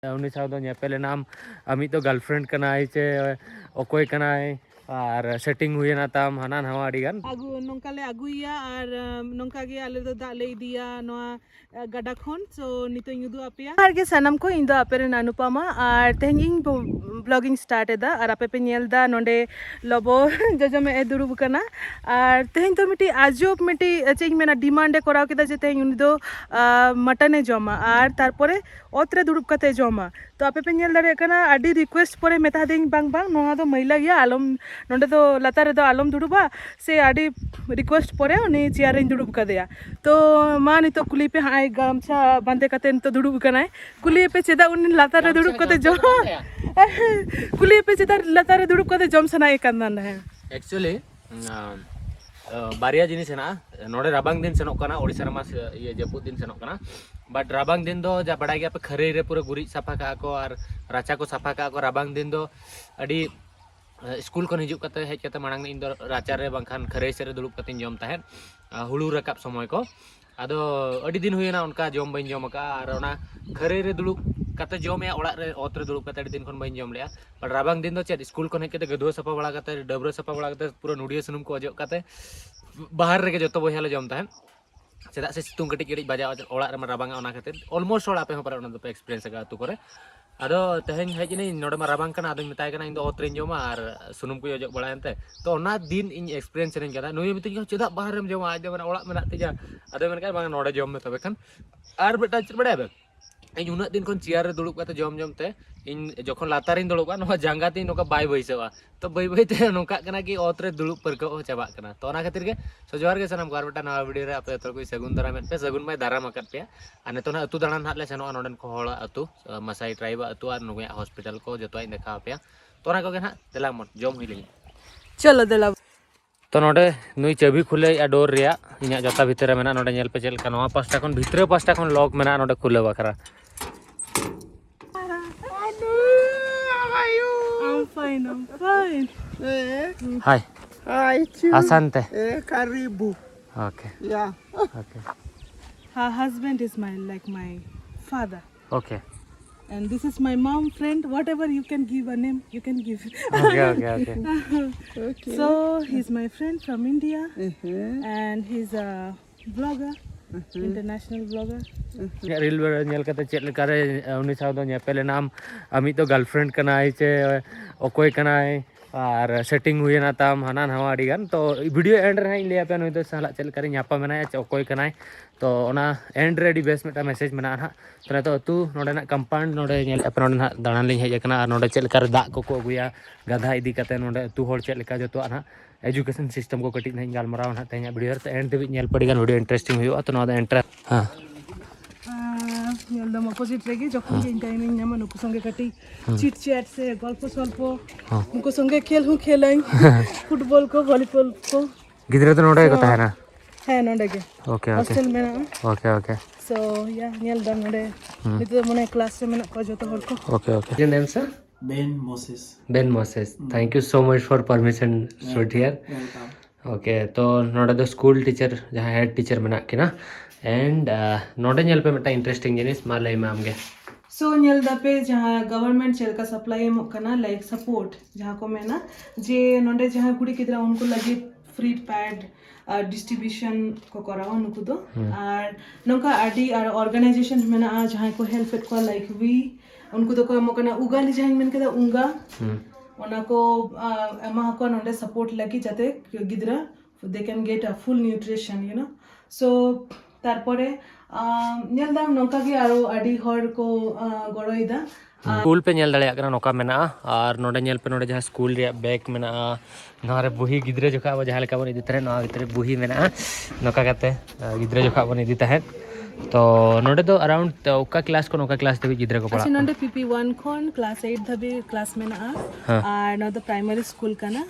उन्नी साव पेले नाम अमित तो गर्लफ्रेंड कनाई चे ओकोय कनाई और सेटिंग हुई ना ताम हाना नवा अड़ी गान आगु नोंकाले आगुया और नोंका गे आले दो दाग ले दिया नोआ गाडा खन सो नितो युदु आपेया आर गे सनम को इन दो आपेरे अनुपमा और तेहन इन ब्लॉगिंग स्टार्ट एदा और आपे पे नेल दा नोंडे लबो जजो में ए दुरुब कना और तेहन तो मिटी आजोब मिटी चेंज मेना डिमांड ए कराव केदा जे तेहन उनी दो मटन ए जमा और तारपरे ओतरे दुरुब कते जमा तो आपे पे नेल दारे कना आडी रिक्वेस्ट परे मेता देन बांग बांग नोआ दो महिला गया आलम नोंडे दो लतार रे दो आलम दुरुबा से आडी रिक्वेस्ट परे उनी चेयर रे दुरुब कदेया तो मा नितो कुली पे हाय गामछा बांधे कते नितो दुरुब कनाय कुली पे चेदा उनी लतार रे दुरुब कते जो कुली पे चेदा लतार रे दुरुब कते जम सना एकंदन है एक्चुअली बारिया जिनिस ना नोडे राबांग दिन सेनोक कना ओडिसा रमा ये जपुत दिन सेनोक कना बट राबांग दिन दो जा बड़ा गया पे खरे रे पूरा गुरी साफा का को और राचा को साफा का को राबांग दिन दो अडी स्कूल को हिजुक कते हेज कते मांग इन दो राचा रे बांखान खरे से रे दुलुप कते जम ताहेन हुलू रकाब समय को आदो अडी दिन हुयना उनका जम बइन जम का और ओना खरे रे दुलुप कते जम या ओड़ा रे ओत रे दुलुप कते अडी दिन खन बइन जम लेया बट राबांग दिन दो चेद स्कूल को हेज कते गदुआ साफा बड़ा कते डबरा साफा बड़ा कते पूरा नुडिया सुनुम को अजो कते बाहर रे जतो बहिया ले जम ताहेन चेदा से सितुंग कटी कटी बजा ओड़ा रे राबांग ओना खातिर ऑलमोस्ट ओड़ा पे पर ओना दो एक्सपीरियंस का तु करे आदो तेहन हेज नि नोडे मा राबांग कना आदो मिताय कना इन दो ओत रे जमा और सुनुम को अजो बड़ा एनते तो ओना दिन इन एक्सपीरियंस रे कदा नुय मितिन चेदा बाहर रे जमा आज ओड़ा मेना तेजा आदो मेन का बांग नोडे जम में तबे खान और बेटा चेद बड़ा बे इन उना दिन कोन चेयर रे दुलुप कते जम जम ते इन जखन लातारिन दुलुबा नो जांगा ती नोका बाय बैसवा तो बै बै ते नोका कना कि ओत रे दुलुप परको चाबा कना तो ओना खातिर के सजवार के सनम कार बेटा नवा वीडियो रे आपे तो कोई सगुन दारा में पे सगुन में दारा मकत पे आने तो ना अतु दाणा हात ले सनो नोडन को होला अतु मसाई ट्राइब अतु और नोया हॉस्पिटल को जतो देखा पे तो ना को के ना देला मन जम हुई चलो देला तो नोडे नुई चाबी खुले या डोर रिया इना जता भीतर मेना नोडे नेल पे चेल का नवा पास्टा कोन भीतर पास्टा कोन लॉक मेना नोडे खुले बखरा I'm fine. Hi. Hi, Chu. Asante. Karibu. Okay. Yeah. Okay. Her husband is my father. Okay. And this is my mom friend. Whatever you can give a name, you can give. Okay. Okay. So he's my friend from India, and he's a blogger, international blogger. Reel nail कते check करे उनी साव दो पेले नाम अमित तो girlfriend Kanai चे ओकोय कनाई और setting हुई ना ताम हाना नवा अड़ी गान तो वीडियो एंड रे ले पे नुई तो साला चेल करे न्यापा मेना चे ओकोय कनाई तो ओना and ready base Meta message मेना ना तो तो अतु नोडे ना कंपाउंड नोडे नेल पे नोडे ना दाणा लिं हेज कना नोडे चेल कर दा को अगुया गधा इदी कते नोडे अतु होड़ चेल का जतो ना एजुकेशन सिस्टम को कटी नहीं गालमराव ना तेना वीडियो रे एंड दे नेल पड़ी गान वीडियो इंटरेस्टिंग हुई तो नोडे एंटर हां एकदम अपोजिट रेगी जखन के टाइम इन नाम नुको संगे कटी चिट चैट से गल्प सल्प नुको संगे खेल हूं खेलाई फुटबॉल को वॉलीबॉल को गिदरे तो नोडे को ताहेना है नोडे के ओके हॉस्टल में ना ओके सो या नेल दा नोडे नितो मने क्लास में को जतो हर को okay your name sir Ben Moses. Thank you so much for permission shoot here. Welcome. Okay, तो नोडे दो स्कूल टीचर जहाँ हेड टीचर बना के ना एंड नोडे नेल पे मेटा इंटरेस्टिंग जिनिस माले में आमगे सो नेल दा पे जहाँ गवर्नमेंट चेल का सप्लाई एम कना लाइक सपोर्ट जहाँ को मैं ना जे नोडे जहाँ गुड़ी किदरा उनको लगे फ्री पैड डिस्ट्रीब्यूशन को कराओ नुको दो और नोका आरडी और ऑर्गेनाइजेशन में ना जहाँ को हेल्प को लाइक वी उनको तो को मकना उगाली जहाँ में कदा उंगा ओना को एमा को नोडे सपोर्ट लगी जाते गिदरा they can get a full nutrition you know so तारपरे नेल दाम नोका की आरो आडी हर को गड़ोइदा स्कूल पे नेल दड़िया कना नोका मेना और नोडे नेल पे नोडे जहाँ स्कूल रे बैग मेना ना रे बुही गिदरे जोखा वो जहाँ लेका बन इदी तरे ना गिदरे बुही मेना नोका कते गिदरे जोखा बन इदी तहे तो नोडे तो अराउंड ओका क्लास को नोका क्लास देबी गिदरे को पढ़ा अच्छा नोडे PP1 खन क्लास 8 धबे क्लास में ना और नो द प्राइमरी स्कूल का ना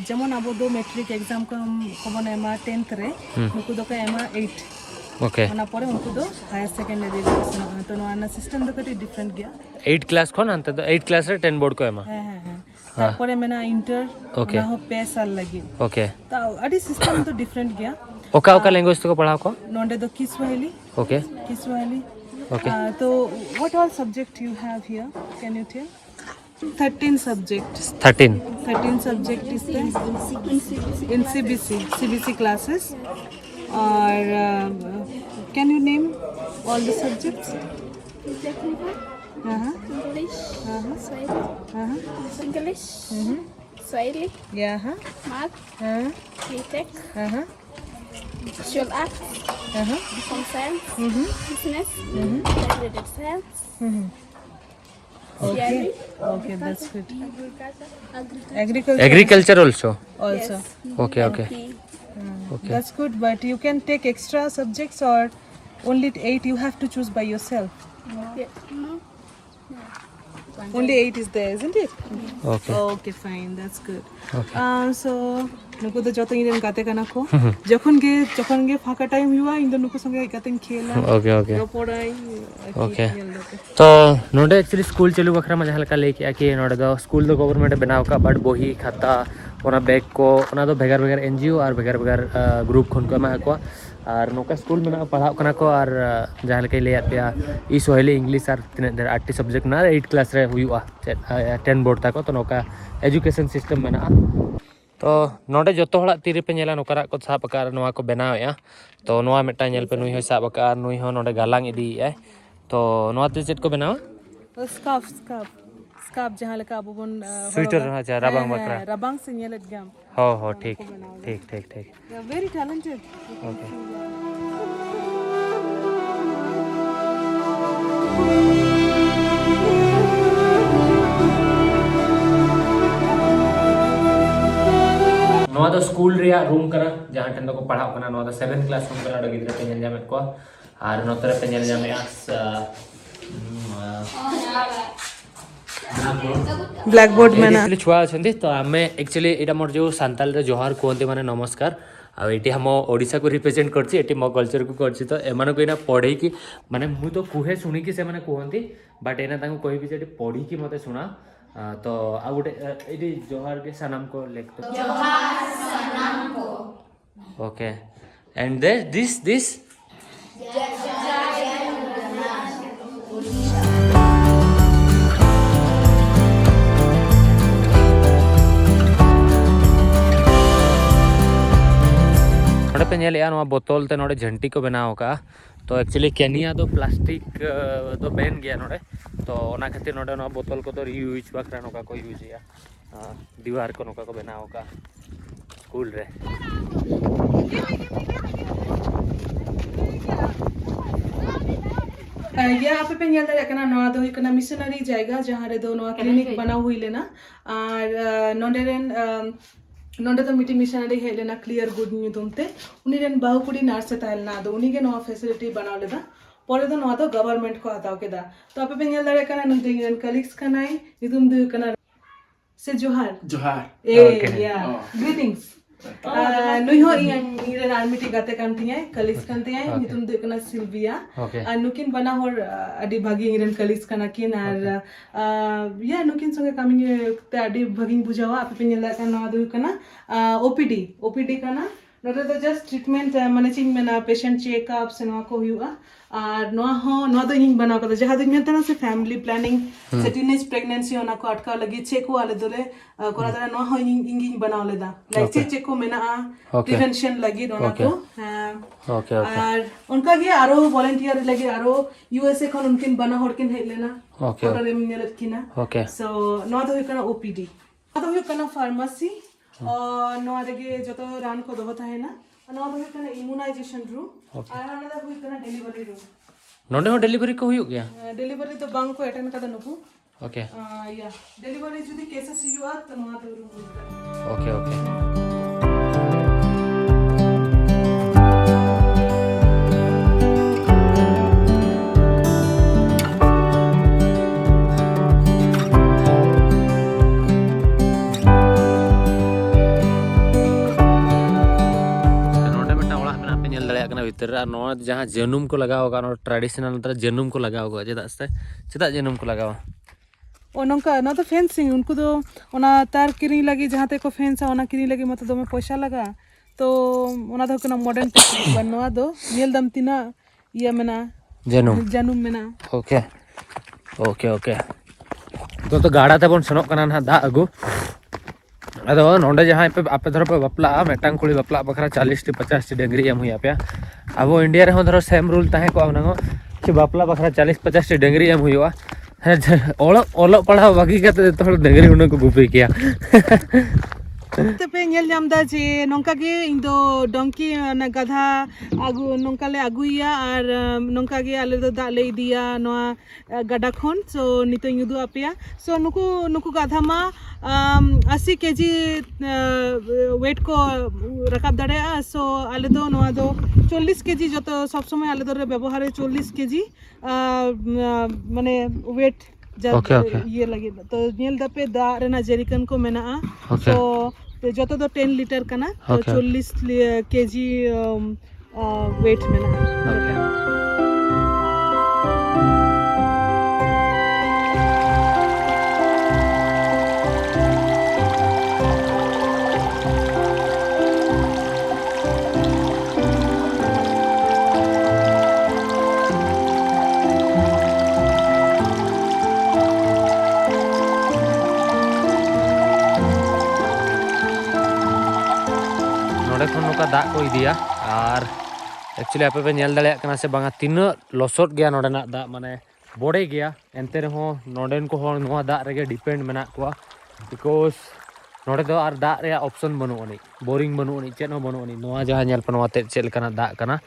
जेमन अब दो मैट्रिक एग्जाम को कमन एमा 10th रे नुको दो का एमा 8 ओके ओना परे उनको दो हायर सेकेंडरी रे तो नो सिस्टम दो कटी डिफरेंट गया 8 क्लास को ना तो 8 क्लास रे 10 बोर्ड को एमा हां तारपरे मेना इंटर ओके ना हो 5 साल लगी ओके तो अडी सिस्टम तो डिफरेंट गया ओका लैंग्वेज तो को पढ़ा को नोडे दो Kiswahili okay Kiswahili Okay. So what all subject you have here? Can you tell? 13 subjects. 13. 13 subject is there in CBC classes. Or can you name all the subjects? Technical, Uh-huh. English, Swahili, Uh-huh. English, Swahili, Yeah. Uh-huh. Math, Uh-huh. Tech, Uh-huh. Visual Arts, Uh-huh. Home Science, Business, Integrated Science, Theory, Okay, that's good. Agriculture, Agriculture Agriculture also. also. Okay, okay. NP. That's good, but you can take extra subjects or only 8 you have to choose by yourself. Yeah, no, Only 8 is there, isn't it? Okay. Okay, fine. That's good. Okay. So nuku do joto ingen gate kana ko jokhon ge phaka time huwa indo nuku sange gaten khela Okay, okay. porai Okay. तो नोडे actually school चलू बखरा में जहाँ लगा लेके आके नोडे दो school दो government बनाव का बट बोही खाता ओना बैग को ओना दो भेगार भेगार एनजीओ और भेगार भेगार ग्रुप खन को एमा को और नोका स्कूल में पढ़ाव कना को और जहाँ लगे ले आते ई सोहेली इंग्लिश और तीन 8 सब्जेक्ट ना 8 क्लास रे हुआ 10 बोर्ड तक तो नोका एजुकेशन सिस्टम में ना तो नोडे जोतो हड़ा तीरे पे नेला नोकरा को साब का नोआ को बनावे तो नोआ मिटा नेल पे नुई हो साब का नुई हो नोडे गालांग इदी तो नोआ ते चेट को बनावा स्कार्फ जहाँ लगा अब बन स्वेटर अच्छा रबांग बकरा रबांग से नेलत गम हो ठीक ठीक ठीक ठीक they are very talented. Okay नोआ दो स्कूल रिया रूम करा जहाँ ठंडा को पढ़ाओ कना नोआ दो 7th क्लास रूम करा गिद्रा पे नेल जामे को और नोतरे पे नेल जामे Blackboard में ना एक्चुअली छुआ अछंती तो आमे एक्चुअली एटा मोर जो सांताल रे जोहार कोहंती माने नमस्कार आ एटी हम ओडिसा को रिप्रेजेंट करछि एटी मो कल्चर को करछि तो एमानो को इना पढ़े कि माने मु तो कुहे सुनी कि से माने कोहंती बट एना तांको कहि कि जेटी पढ़ी कि मते सुना तो आ गुटे एटी जोहार के सनम को लेख तो जोहार सनम को ओके एंड दिस नोडे पे नेल नोआ बोतल ते नोडे झंटी को बनाव का तो एक्चुअली केनिया तो प्लास्टिक तो बैन गया नोडे तो ओना खातिर नोडे नोआ बोतल को तो रीयूज बखरा नोका को यूज या दीवार को नोका को बनाव का स्कूल रे यहाँ पे नेल दारे कना नोआ दो कना मिशनरी जाएगा जहाँ रे दो नोआ क्लिनिक बना हुई लेना और नोडे तो मिटी मिशनरी है लेना क्लियर गुड न्यू तुमते उन्हीं रेन बाहुकुड़ी नर्स ताइल ना दो उन्हीं के नोआ फैसिलिटी बनाओ लेदा परे तो नोआ तो गवर्नमेंट को हटाओ के दा तो आप पे नेल दारे कना नुदे रेन कलीग्स कना है नितुम दु कना से जोहार ए या ग्रीटिंग्स नुई हो इरेन आर्मी गाते कांती है कलीग्स कांती है नितुम दु कना सिल्विया नुकिन बना होर अडी भागी इरेन कलीग्स कना किन और या नुकिन संगे कामिंग ते अडी भागी बुझावा आप पे नेल कना दु कना ओपीडी कना नोटे तो जस्ट ट्रीटमेंट माने चिंग मेना पेशेंट चेकअप से नोआ को हुआ और नोआ तो इन बना को जहां दिन मेंतना से फैमिली प्लानिंग से टीनेज प्रेगनेंसी होना को अटका लगी चेक वाले दोले कोरा दरा नोआ हो इंगिंग बना लेदा लाइक चेक को मेना प्रिवेंशन लगी नोना को ओके और उनका ये आरो वॉलंटियर लगे आरो यूएसए खन उनकिन बना होरकिन हे लेना ओके ओटा रेम नेलत किना ओके सो नोआ तो कना ओपीडी नोआ तो कना फार्मेसी और नोआ देगे जो तो रान को दोता है ना नोआ तो कना इम्यूनाइजेशन रूम और अनदर हुई कना डिलीवरी रूम नोडे हो डिलीवरी को हुई गया डिलीवरी तो बांग को अटेंड कदा नुकु ओके या डिलीवरी जुदी केसेस युवा तो नोआ तो रूम ओके ओके भीतर जहाँ जनुम को लगा होगा ट्रेडिशनल जनुम को लगा होगा चेदा जनुम को लगा नौका ना तो फेंसिंग उनको तो ओना तार किरी लगी जहाँ तक को फेंस ओना किरी लगी मतलब दो में पैसा लगा तो ओना तो कना मॉडर्न टेक्निक बनवा दो नेल दम तिना ये मना janum mena. Okay okay okay तो गाड़ा तेबन सेनोक कना ना दा अगु अदो नोंडे जहां पे आपे धरो पे बपला मेटांग कुड़ी बपला बखरा 40 टी 50 टी डंगरी एम हुई पे अब इंडिया रे धरो सेम रूल ताहे को आउना कि बपला बखरा 40 50 टी डंगरी एम हुआ ओलो पढ़ा बाकी कते तो डंगरी उन को गुपी किया तेपे nyel nyam da je nongka ge indo donkey na gadha agu nongka le aguya ar nongka ge ale do da le dia noa gada khon so nito yudu apya so nuku gadha ma 80 kg weight ko rakab dare so ale do noa do 40 kg joto sob somoy ale do re ব্যবহারে 40 kg mane weight Okay, okay. ये लगे तो nyel da pe da rena jerican ko mena Okay. so जो तो 10 litre का ना तो Okay. 40 KG wait में ना नोडे खन नोका दाग को इदिया और एक्चुअली आपे पे नेल दाड़े कना से बांगा तीन लसोट गया नोडेना दाग माने बड़े गया एनते रहो नोडेन को हर नोआ दाग रेगे डिपेंड मेना को बिकॉज नोडे दो आर दाग रे ऑप्शन बनु अनि बोरिंग बनु अनि चेन हो बनु अनि नोआ जहां नेल पनवा ते चेल कना दाग कना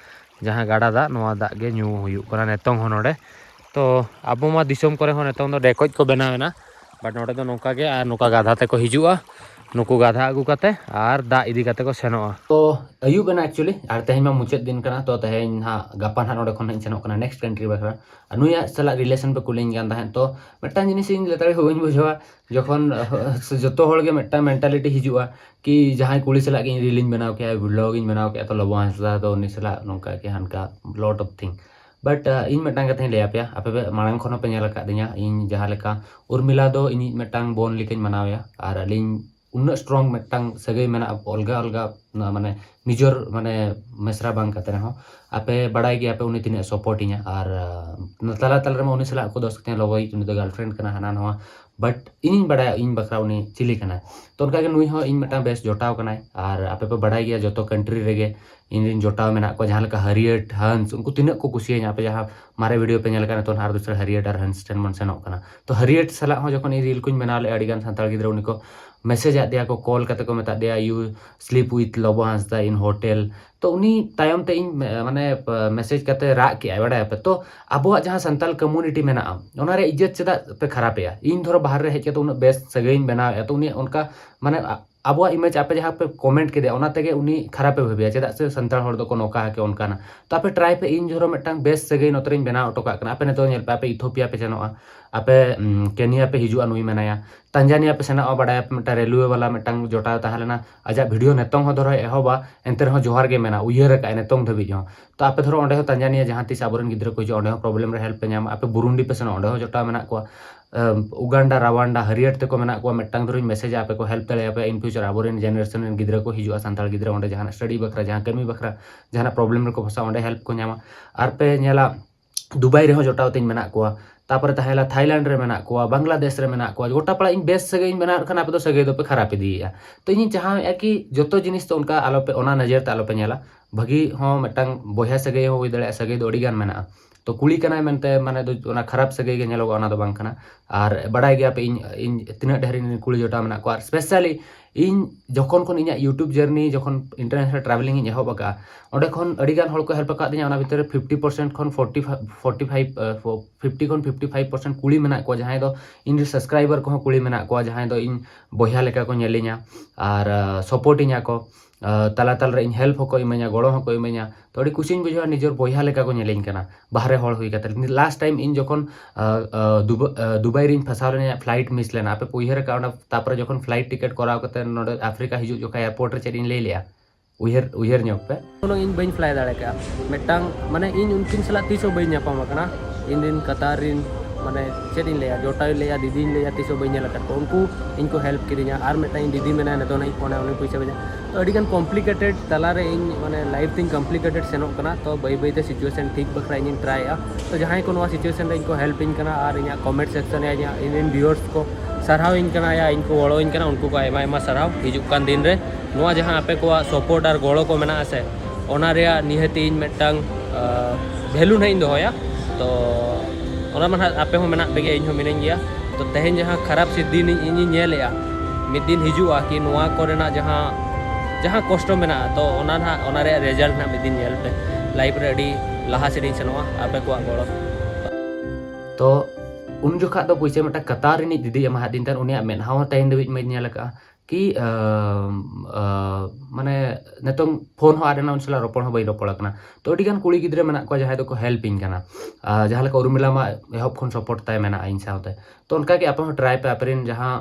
जहां गाडा दाग नोआ दाग गे न्यू हुयु कना नेतोंग हो नोडे तो आबो मा दिसोम करे हो नेतोंग दो डेकोज को बनावेना बट नोडे दो नोका गे आर नोका गाधा ते को हिजुआ नुकु गाधा अगु काते आर दा इदी काते को सेनोआ तो अयुब बना एक्चुअली आर तेहेन मा मुचाद दिन कना तो तेहेन हा गापा हा नोडे खन सेनोक कना नेक्स्ट कंट्री बखरा अनुया सला रिलेशन पे कुलिंग गान दाहन तो मेटा जिनिस इन लेतारे होइन बुझवा जखन जतो होल गे मेटा मेंटालिटी हिजुआ कि जहां कुली सला गे रीलिंग बनाव के व्लॉग इन बनाव के तो लबो हंसदा तो उनी सला नोका के हनका लॉट ऑफ थिंग बट इन मेटांग कथे ले आपया आपे मांग खन पे नेल का दिया इन जहां लेका उर्मिला दो इन मेटांग बोन लिकन मनावया आर अलिंग उन्ना स्ट्रॉन्ग मेटांग सगै मेना अलगा अलगा माने निजर माने मेसरा बांग कते रहो आपे बड़ाई गया पे उनी तिने सपोर्ट इया और तला तला रे उनी सला को दोस्त के लगई उनी तो गर्लफ्रेंड कना हना नवा बट इन बड़ा इन बखरा उनी चिली कना तो उनका के नुई हो इन मेटा बेस जोटाव कना और आपे पे बड़ाई गया जो तो कंट्री रेगे इन जोटाव मेना को जहां लका हरियट हंस उनको तिने को कुसिया यहाँ पे जहां मारे वीडियो पे नेल तो हर दूसरे हरियट और हंस टेन मन सेनोक कना तो हरियट सला हो जखन इ रील कुन बना ले अडिगान संताल गिद्रा उनी को मैसेज आ दिया को कॉल करते को मेता दिया you sleep with Labo Hansda in hotel तो उनी तायम ते इन माने मैसेज करते रा के बड़ा पे तो अबो जहां संताल कम्युनिटी मेना ओना रे इज्जत चदा पे खराब या इन धरो बाहर रे हेके तो उन बेस सगैन बना तो उनी उनका माने अब इमेज आपे जहाँ पे कमेंट के उन्नाते उनी खराब पे भाबिया चेदा से संताल हर दो नौका है उनकाना तो आपे ट्राई पे इन झोरो मेटांग बेस सगै नतरिन बनाव टोका कना आपे नेतो नेल पे आपे इथोपिया पे सेनोआ आपे केनिया पे हिजुआ नुई मेनाया तांजानिया पे सेना बड़ा मेटा रेलवे वाला मेटांग जोटा ताहलेना आजा वीडियो नेतोंग हो धरो एहोबा एंते रहो जोहार गे मेना उयहर का नेतोंग धबी हो तो आपे धरो ओंडे हो तांजानिया जहां तिस आबरन गिद्र को जो ओंडे हो प्रॉब्लम रे हेल्प पे नाम आपे बुरुंडी पे सेना ओंडे हो जोटा मेना को उगांडा रावांडा हरियर ते को मेना को मेटांग धरो मैसेज आपे को हेल्प तले आपे इन फ्यूचर आबरन जनरेशन गिद्र को हिजुआ संताल गिद्र ओंडे जहां स्टडी बखरा जहां कमी बखरा जहां प्रॉब्लम रे को फसा ओंडे हेल्प को नामा आर पे नेला दुबई रे हो जोटाव तिन मेना को तापर ताहेला थाईलैंड रे मेना को बांग्लादेश रे मेना को गोटा पड़ा इन बेस सगे इन बना खाना पे तो सगे दो पे खराब दिया तो इन चाहा कि जोतो जिनिस तो उनका आलो पे ओना नजर ते आलो पे नेला भागी हो मेटांग बोया सगे हो हुई दड़े सगे दो अडिगान मेना तो कुली कना मेनते माने दो ओना खराब सगे गे नेलो ओना दो बांग कना आर बड़ाई गया पे इन तिना ढेरी कुली जोटा मेना को आर स्पेशली इन जखन खन इना यूट्यूब जर्नी जखन इंटरनेशनल ट्रैवलिंग इन एहब का ओंडे खन अडिगान हल को हेल्प का दिया ओना भितर 50% खन 45 50 खन 55% कुली मेना को जहां दो इन सब्सक्राइबर को कुली मेना को जहां दो इन बोया लेका को नेलिया आर सपोर्ट इना को तला तल रे इन हेल्प को इमे냐 गड़ो को इमे냐 तो अड़ी कुछ बुझा निजर बोया लेका को नेलिन कना बाहरे हल हुई कते लास्ट टाइम इन जखन दुबई रिन फसाव रे फ्लाइट मिस लेना पे उयहर का तापर जखन फ्लाइट टिकट कराव कते नोडे अफ्रीका हिजु जोका एयरपोर्ट रे चेरिन ले लिया उयहर न्योक पे कोनो इन बइन फ्लाई दाड़े का मेटांग माने इन उनकिन सला तीसो बइन न्यापाम कना इन दिन कतार रिन माने चेद इन लेया जोटा लेया दीदी लेया तीसो बई नेल अकाद को उनको इनको हेल्प किदिया आर मिटाइन दीदी मेना नतो नहीं फोन उनी पैसा बजा तो अड़ी गान कॉम्प्लिकेटेड तलारे इन माने लाइफ थिंग कॉम्प्लिकेटेड सेनोक कना तो बई बई ते सिचुएशन ठीक बखरा इन ट्राया तो जहां को नवा सिचुएशन रे इनको हेल्प इन कना आर इना कमेंट सेक्शन या इन व्यूअर्स को सरहाव इन कना या इनको गड़ो इन कना उनको को आयमा आयमा सरहाव हिजुक कान दिन रे नवा जहां आपे को सपोर्ट और गड़ो को मेना आसे ओना रे निहति इन मेटांग वैल्यू नहीं दोया तो ओना मन आपे हो मेना बेगे इन हो मिनें गया तो तेहन जहां खराब सिद्दीन इन नेलेया मिद दिन हिजुआ कि नवा कोरेना जहां जहां कष्ट मेना तो ओना रे रिजल्ट ना मिद दिन नेल पे लाइफ रे अडी लहा सेडिंग सेनवा आपे को गड़ो तो उन जोखा तो पैसे मेटा कतार नी दीदी एमा दिन तन उनिया मेनहाव तेहन दबिज मे नेल का कि माने नेतों फोन हो आरेना उनसला रोपण हो बई रोपण कना तो अडिगान कुड़ी गिद्रे मेना को जहां दो हेल्पिंग कना जहां लेका उर्मिला मा एहब खन सपोर्ट ताय मेना इन सावते तो उनका के आपे हो ट्राई पे आपरेन जहां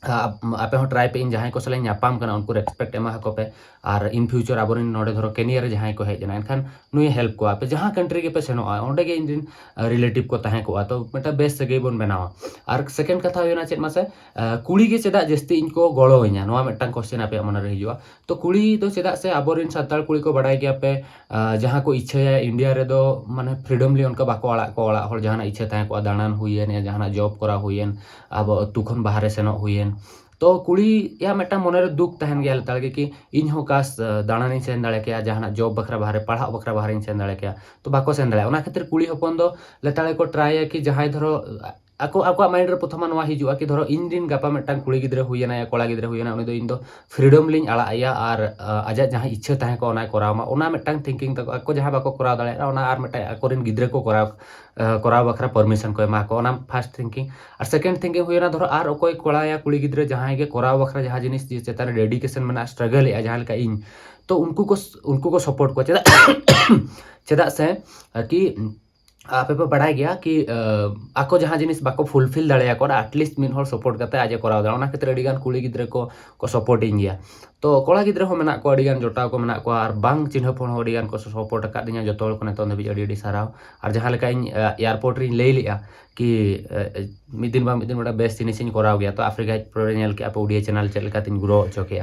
आपे हो ट्राई पे इन जहां को सले नापाम कना उनको रेस्पेक्ट एमा हको पे और इन फ्यूचर आबोरिन नोडे धरो केनिया रे जहां को हेजना एनखान नुई हेल्प को आपे जहां कंट्री के पे सेनो ओंडे के इन रिलेटिव को ताहे को तो मेटा बेस सगे बोन बनावा और सेकंड कथा होना चेत मासे कुड़ी के चेदा जस्ती इनको गळो होइना नोवा मेटांग क्वेश्चन आपे मन रे हिजुआ तो कुड़ी तो चेदा से आबोरिन साताल कुड़ी को बडाय गया पे जहां को इच्छा है इंडिया रे दो माने फ्रीडमली उनका बाको अड़ा हर जहां इच्छा ताहे को दाणान हुइयन या जहां जॉब करा हुइयन अब तुखन बाहरे सेनो हुइयन तो कुड़ी या मेटा मने रे दुख तहन गया लताल के कि इन हो कास दाणानी सेन दाळे के जहां जॉब बखरा बाहरे पढ़ा बखरा बाहरे सेन दाळे के तो बाको सेन दाळे ओना खातिर कुड़ी हपन दो लताळे को ट्राई कि जहां धरो आको माइंड रे प्रथम नवा हिजुआ कि धरो इन दिन गापा मेटांग कुड़ी गिद्रे हुइना या कोड़ा गिद्रे हुइना उनी दो इन दो फ्रीडम लिंग आड़ा आया और आजा जहां इच्छा ताहे को ओना करामा ओना मेटांग थिंकिंग तक आको जहां बाको कराव दाळे ओना आर मेटा आकोरिन गिद्रे को कराव बखरा परमिशन को एमा को ओना फर्स्ट थिंकिंग और सेकंड थिंकिंग हुइना धरो आर ओकोय कोड़ा या कुड़ी गिद्रे जहां के कराव बखरा जहां जिनिस चेतान डेडिकेशन मेना स्ट्रगल या जहां लेका इन तो उनको को सपोर्ट को चेदा से कि आपे पे बढ़ाई गया कि आको जहां जिनिस बाको फुलफिल दाड़े को एटलिस्ट मिन हर सपोर्ट करते आज कराव दाड़ा खातिर अडिगान कुड़ी गिद्रे को सपोर्टिंग गया तो कोड़ा गिद्रे हो मेना को अडिगान जोटाव को मेना को आर बांग चिन्ह फोन हो अडिगान को सपोर्ट का दिया जतो हर को नेतो धबी अडी साराव और जहां लेका इन एयरपोर्ट रे लई लिया कि मिद दिन बड़ा बेस्ट जिनिस इन कराव गया तो अफ्रीका प्रो नेल के आप ओडिया चैनल चल लेका तिन ग्रो होचो के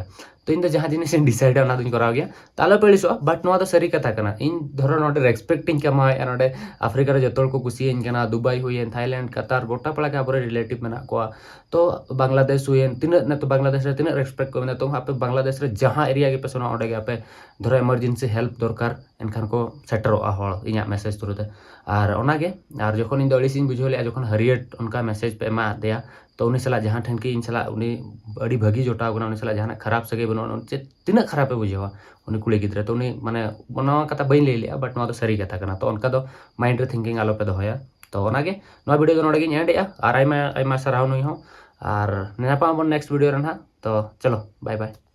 तो इन जहां जिनिस डिसाइड ना दिन कराव गया तालो पेलिसो बट नो सरी कथा कना इन धरो नोडे रेस्पेक्टिंग कमा नोडे अफ्रीका रे जतो को कुसियन कना दुबई हुयन थाईलैंड कतार गोटा पड़ा के आबरे रिलेटिव मेना को तो बांग्लादेश हुयन तिन न तो बांग्लादेश रे तिन रेस्पेक्ट को तो आपे बांग्लादेश रे जहां एरिया के पेसोना ओडे के आपे धरो इमरजेंसी हेल्प दरकार एनखान को सेटरो हर इना मैसेज थ्रू ते और ओनागे और जखन इन दड़िसिन बुझोले जखन हरियट उनका मैसेज पे एमा देया तो उनी सला जहां ठन की इन सला उनी अड़ी भगी जोटाव गना उनी सला जहां खराब सगे बनो तीना खराब बुझेवा उनी कुड़ी गिद्रे तो उनी माने नवा कथा बइन ले लिया बट नवा तो सरी कथा कना तो उनका दो माइंड रे थिंकिंग आलो पे दोया तो ओनागे नवा वीडियो दो नोडे गिन एंडेया और आइमा साराव नुई हो और नेपा नेक्स्ट वीडियो रे ना तो चलो बाय बाय।